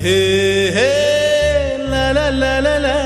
हे हे ला ला ला ला ला।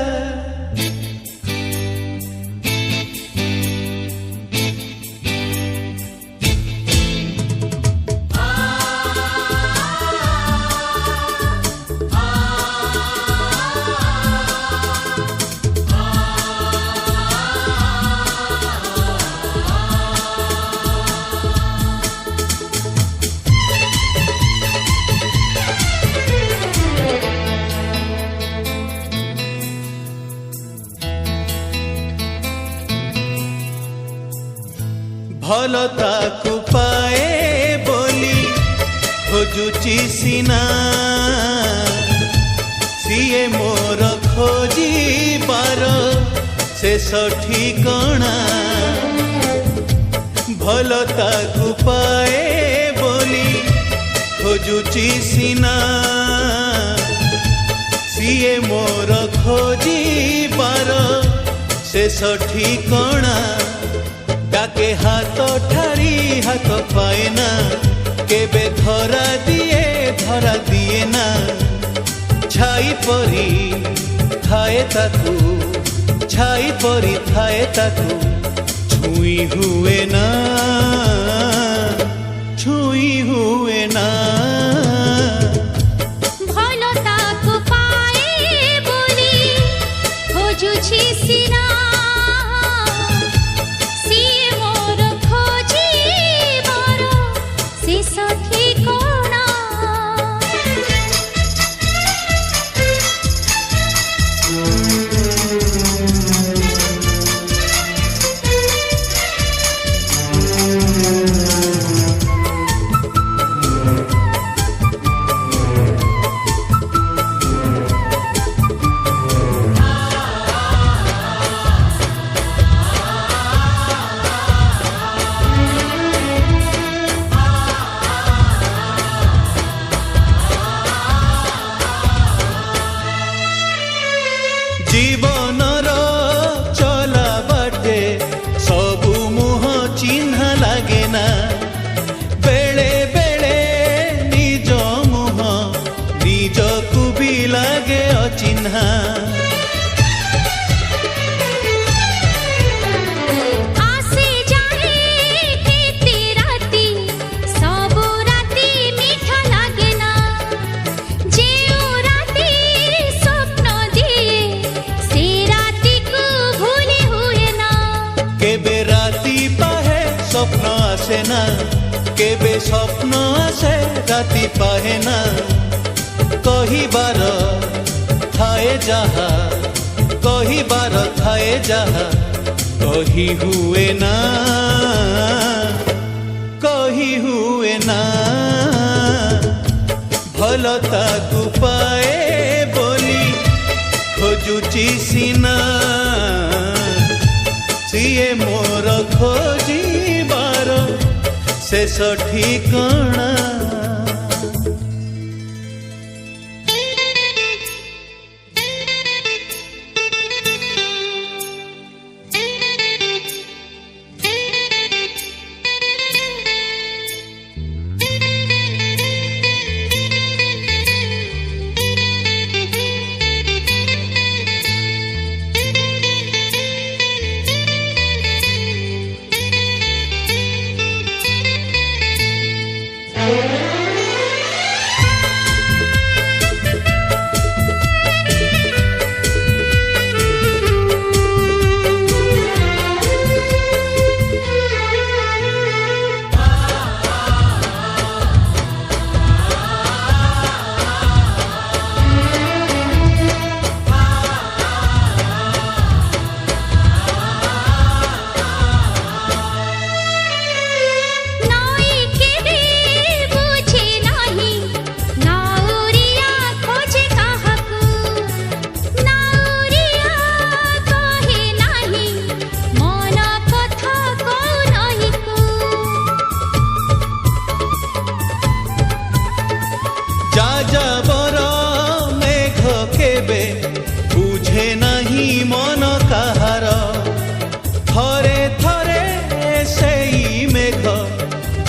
भलता पाए बोली खोजुची सीना सीए मोर खोजिबार शेष ठिकणा। भलता पाए बोली खोजुची सीना सीए मोर खोजिबार शेष ठिकणा। डाके हाथ ठारी हाथ पाए ना केबे धरा दिए ना। छाई परी थाए ताकू छाई परी थाए ताकू छुई हुए ना छुई हुए ना। भलता पाए बोली खोजुची सीना जीवनर चला बाटे सबु मुह चिन्ह लागे ना। बेले बेले निज मुह निजकू भी लागे अचिन्हा। स्वप्न आसे ना केबे स्वप्न आसे राति पाहे ना। कहिबार थाए जहा कहिबार थाए जहा कही हुए ना कही हुए ना। भलता पाए बोली खोजुची सीना सीए मोर खोजिबार शेष ठिकणा।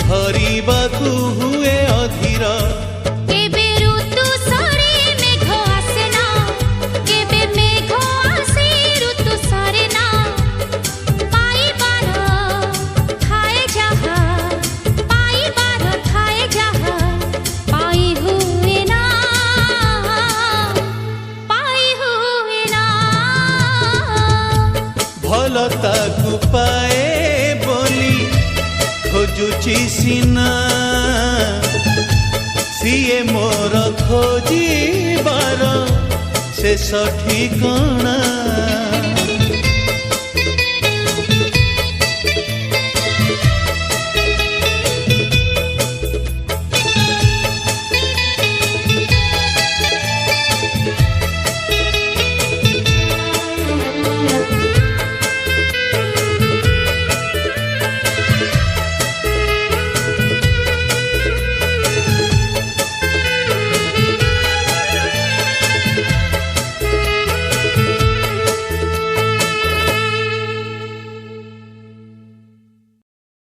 धरिबाकू हुए अधीर केबे ऋतु सरी ଅଛି ସିନା ସିଏ ମୋର ଖୋଜିବାର ଶେଷ ଠିକଣା।